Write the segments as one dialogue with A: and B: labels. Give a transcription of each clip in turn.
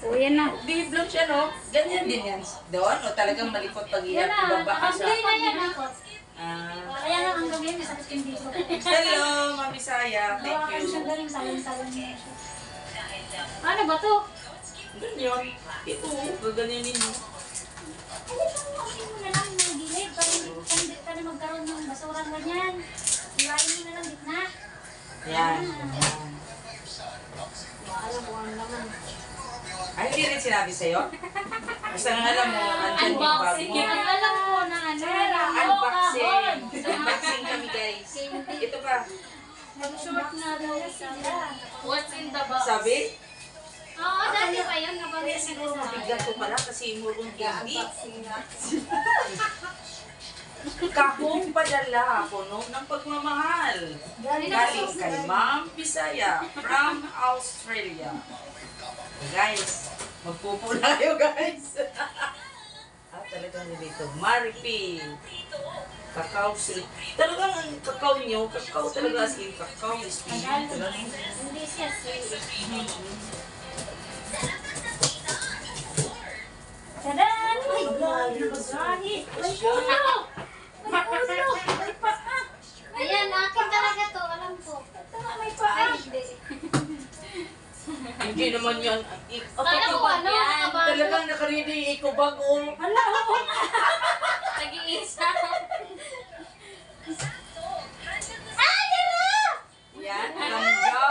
A: O, yan na.
B: Biblog siya, no? Ganyan din yan. Doon, o talagang malikot pag-iyak, ibaba ka siya.
A: Hindi na yan ako.
B: Ah.
A: Kaya lang ang gawin, masakit yung dito.
B: Hello, Mami Saya. Thank
A: Hawakan siya
B: you.
A: galing, salang-salang niya siya. Ano ba to?
B: Ganyan. Ito, gaganyanin mo.
A: Ay, ito mo, okay mo na lang ng gilid para hindi ka na magkaroon ng basurang ganyan. Iwain mo na lang gitna.
B: Yan.
A: Alam ko ano naman.
B: Ay, hindi rin sinabi sa'yo? Basta nang alam mo, andyan yung bag mo.
A: Alam mo na ano.
B: Unboxing. Unboxing kami, guys. Ito pa.
A: Mag-short na daw sila.
C: What's in the box?
B: Sabi?
A: Oo, dati pa yun.
B: Kaya siguro mabigat ko pala kasi murong candy. Kahong padala ako no, ng pagmamahal. Galing kay Ma'am Bisaya from Australia. Guys, magpupo na kayo guys. Talagang dito. Maripi. Cacao sweet. Talagang ang cacao nyo, cacao talaga as in cacao is pink.
A: Hindi siya sweet. Tadan! Ay, galing ba gani? Ay, puno! May puno! May paa! Ayan, akin talaga to. Alam ko. May paa! Ay, hindi.
B: Hindi naman yan.
A: Kala ko ano?
B: Talagang nakaredy yung ikobag o.
A: Hala, oo.
C: Nag-iisa.
A: Ay, hala!
B: Yan, ganda.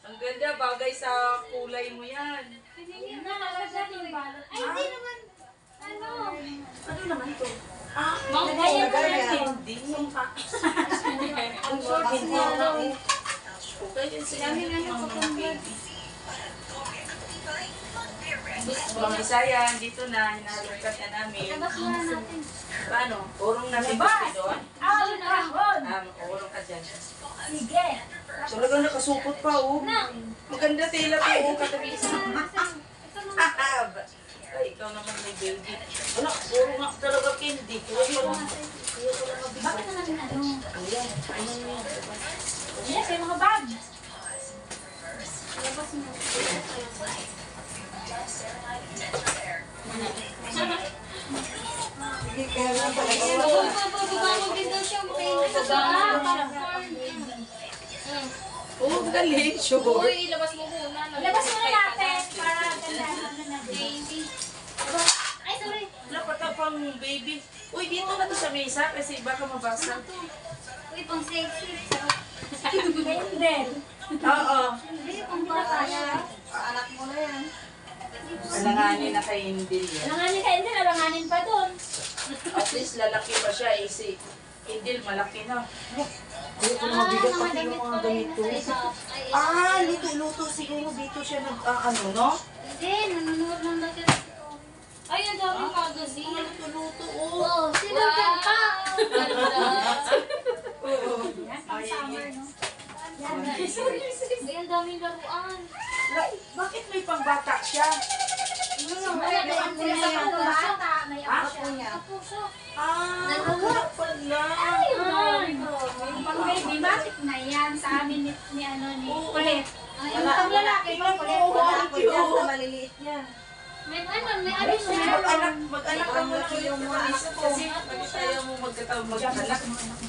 B: Ang ganda, bagay sa kulay mo yan.
A: Hindi na, lalagyan yung balot. Ay, hindi naman. Ano?
B: Ano naman to?
A: Lagayan ko lang din.
B: Hindi. Ang short hindi. Okay din sa
A: Dami nga yung kukumbag.
B: Mga Bisaya, dito na, hinalukat na namin.
A: Labas muna natin.
B: Paano? Urong natin gusto doon?
A: Doon na lang.
B: Urong ka dyan.
A: Sige.
B: Talagang nakasupot pa, oh. Maganda tela pa, oh, katabi isa.
A: Ito naman.
B: Ay, ikaw naman may baby. Wala, puro nga talaga candy. Kaya pa lang.
A: Bakit na natin ano?
B: Ayan, ano mo yan?
A: Yes, yung mga bag. Labas mo. Bababababag din daw siyang paint.
B: Oh, galing, sure.
C: Uy, ilabas mo muna.
A: Labas mo na natin para gandaan na natin.
C: Baby.
A: Ay, sorry.
B: Wala pa tapang baby. Uy, dito na to sa mesa kasi baka mabasa.
A: Uy, pang sexy. Hindi.
B: Oo.
A: Hindi, pang bata siya.
C: Anak mo na yan.
B: Alanganin na kay Indil yan.
A: Alanganin ka, hindi. Alanganin pa doon.
B: At least lalaki pa siya, eh, si Indil malaki na.
A: Ay, mabigat pati yung mga ganito.
B: Luto-luto siguro dito siya ano, no?
A: Hindi, nanonood lang dati.
C: Ay, ang daming magazine.
B: Luto-luto,
A: Oo, sino dyan pa?
B: Oo.
A: Yan, pang summer, no? Yan,
C: Ay, ang daming laruan.
B: Bakit may pangbata siya?
A: May bata, may apo niya.
B: Wala pala.
A: Yung pang baby, bakit na yan? Sa amin ni ano ni Kulit. Yung pang lalaki, pang Kulit.
D: Maliliit yan.
A: May ano siya.
B: Mag-anak ka mo lang yung mga isa ko. Kasi ayaw mo mag-anak.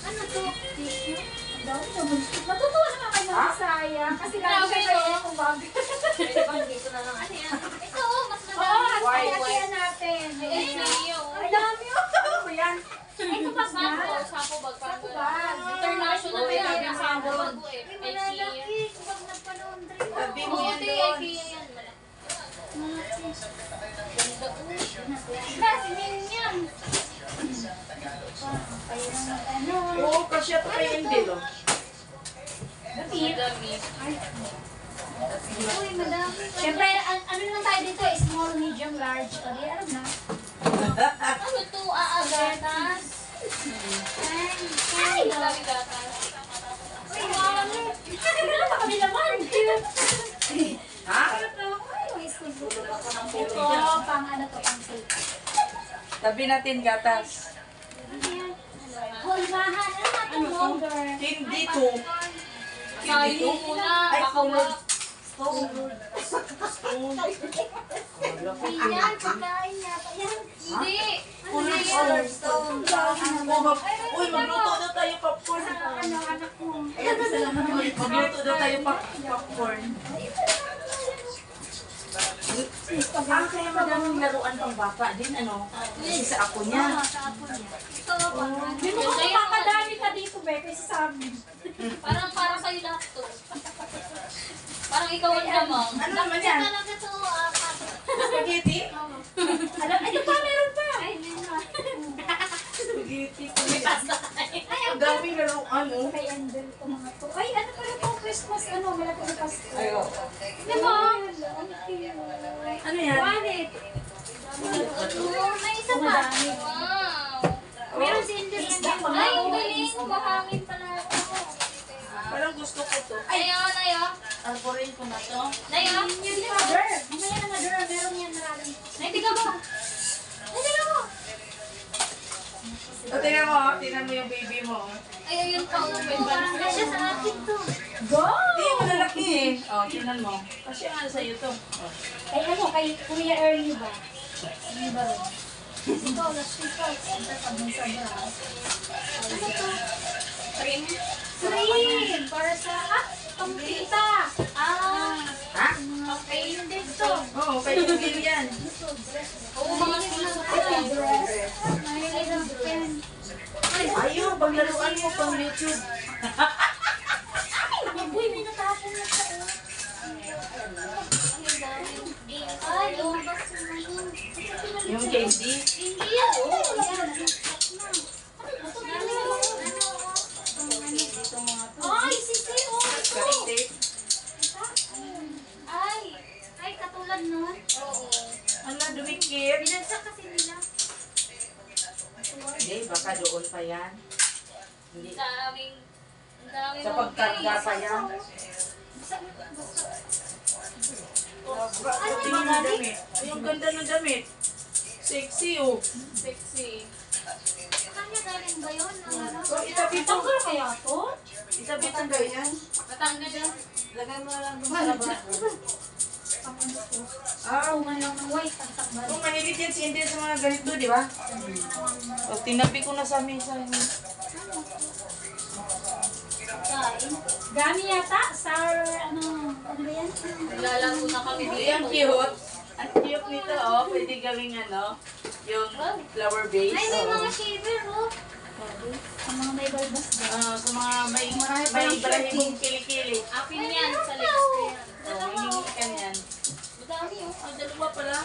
A: Ano to? Tissue? Matutuwa naman kayo ng Bisaya. Kasi lalo siya kayo kung bagay.
C: Pwede bang dito na lang?
A: Ito, mas madami. Kaya natin.
C: Ay, niyo.
A: Ay, dami. Ano ba yan? Ito ba
C: Sako bag.
A: Sako bag.
C: International
A: Ay,
C: bag.
A: ay,
C: Sako
A: ay,
C: bag ko eh.
A: Ay, malalaki. Kapag nagpa-laundry mo.
B: Tabi mo yan
C: Buti,
B: doon.
C: IKEA yan.
A: Malaki.
C: Ganda uy.
A: Kasi yan. Kaya ano.
B: Oo, kasya to kay Indil, oh.
A: Damit.
C: Damit.
A: Uy, madami. Siyempre, ano lang tayo dito? Small, medium, large. O, di alam na.
C: Ano to? Aagatas.
A: Ay,
C: Ang daming gatas.
A: uy, mami. Ano pa kami naman?
B: Ha?
A: Ay, may school. Ito, pang ano to, pang silk.
B: Tabi natin gatas.
A: Ano yan? Hulmahan. Ano nga ito, Monger?
B: Hindi to.
C: Sayo muna.
B: Ay,
C: Baka
B: color.
D: Stone.
A: Yan, pagkain yata. Yan.
C: Hindi.
D: Color stone.
B: Uy, magluto daw tayo popcorn.
A: Ano, anak ko.
B: Magluto daw tayo popcorn. Ah, kaya madaming laruan pang bata din, ano? Kasi sa ako niya.
A: Sa apo niya.
C: Ito, parang.
A: Hindi mo makakadami ka dito, be, kasi sa amin.
C: Parang para sa'yo lahat to. Parang ikaw ang lamang.
B: Ano naman yan?
C: Talaga to, apat.
B: Spaghetti?
A: Alam, ano pa, meron pa.
C: Ay, meron.
B: Spaghetti. Ang daming laruan, oh.
A: Kay Andel ko mga to. Ay, ano pala itong Christmas, ano, malaki na Pasko.
B: Ayo.
A: Diba?
B: Ano yan?
A: Wallet.
C: Oh, may isa pa. Wow.
A: Meron si Andel.
C: Ay, ang galing. Buhangin pala ito.
B: Parang gusto ko to.
C: Nayo, nayo.
B: Alporin ko na to.
C: Nayo.
A: Yun yung mother. Mamaya na mother, meron yan maraming.
C: Nay, tiga mo. Nay, tiga mo.
B: O, tingnan mo yung baby mo.
C: Ay, ayun pa.
A: Ano siya sa akin to?
B: Hindi, malalaki eh. O, tingnan mo. Kasi ano sa'yo to. O.
A: Ay, ano, kay Kuya Ernie ba? Ano ba rin? Ito, last week ko. Ito, sabong-sabong. Ano to?
C: Cream.
A: Cream! Para sa, pangkita.
B: Ha?
A: Pang-paint din to.
B: Oo, kay Jumil yan.
C: Oo, mga sulat.
A: Mahilig ang pen.
B: Ayun, paglaruan mo pang YouTube.
A: Uy, may natapon na siya.
C: Ay, lumabas naman.
B: Yung candy.
C: Hindi yan. Oo, yan.
A: Ay, sisi, oh.
B: Cutting tape.
A: Ay, katulad nun.
C: Oo.
B: Ala, dumikit.
A: Binagsak kasi nila.
B: Hindi, baka doon pa yan. Hindi.
C: Daming
B: Sa pagkarga pa yan. Ano yung damit? Ay, ang ganda ng damit. Sexy, oh.
C: sexy.
A: Kanya galing ba yun? Ano?
B: So, itabi to.
A: Tanggal kaya to?
B: Itabi to ganyan.
C: Matanggal yan.
B: Lagay mo lang doon sa labas. Ah,
A: Ngayon ng white, ang takbal.
B: kung mahilig yan si India sa mga ganito, di ba? O, tinabi ko na sa mesa.
C: Kain.
A: Gami yata, sour, ano ba yan?
C: Naglalaro na kami
B: Ay, ang
C: dito.
B: cute. Ang cute nito, oh. Pwede gawing ano, yung flower base.
A: Ay, may
B: Oo.
A: mga shaver, oh. Ang mga may balbas ba?
B: Sa mga may balahimong kilikili.
C: Akin yan sa legs ko yan.
B: Oh, hinihikan yan.
C: Madami oh.
B: Ang dalawa pala.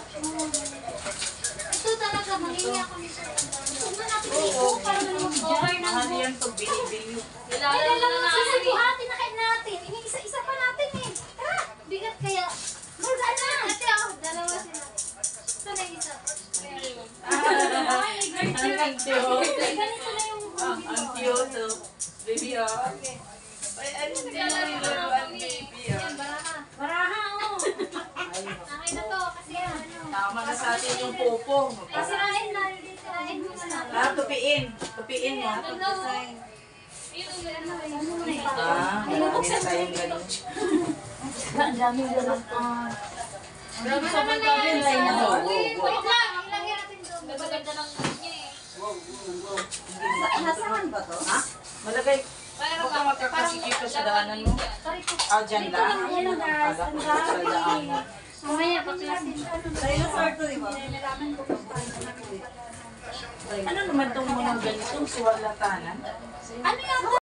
A: Ito talaga, mahihiya kami sa Huwag na natin
B: Oo.
A: dito para na mag-cover ng
B: Mahal
A: book.
B: yan pag bili-bili.
A: Ay,
C: Nilalaro na
A: dalawang
C: namin eh.
A: sinabuhatin na kayo natin. Ini-isa-isa pa natin eh. Tara, bigat kaya. Marga na. Ate ako, dalawa sila. Ito na isa. Ay,
B: Ang cute.
A: Ay, ganito na yung
B: Ang cute, oh. Baby, oh. Ay, ano din yung laruan, baby, oh.
A: Baraha. Baraha, oh.
B: Ay,
A: Akin na to, kasi ano.
B: tama na sa atin yung popo.
A: Ay, sirain na. Sirain mo na.
B: Ah, tupiin. Tupiin mo.
C: Ano?
B: Ah, marami tayong ganun.
A: Ang daming ganun.
C: Grabe sa mga gabi.
B: Wow, wow,
A: Wait
B: wow.
A: lang, ilagay natin doon.
C: Magaganda ng niya eh.
D: Nasaan ba to?
B: Ha? Malagay.
C: Pero
B: Huwag ka magkakasikip ka sa daanan mo. Ah, dyan
A: Ito
B: lang.
A: lang, yan guys.
B: Akala
A: Ang
B: ko sa
A: dami.
B: daanan.
A: Mamaya, paklasin.
D: Dinosaur to, di ba?
A: Nilalaman ko kung paano.
B: Ano naman itong mga ganitong suwalatanan?
A: Ano yan?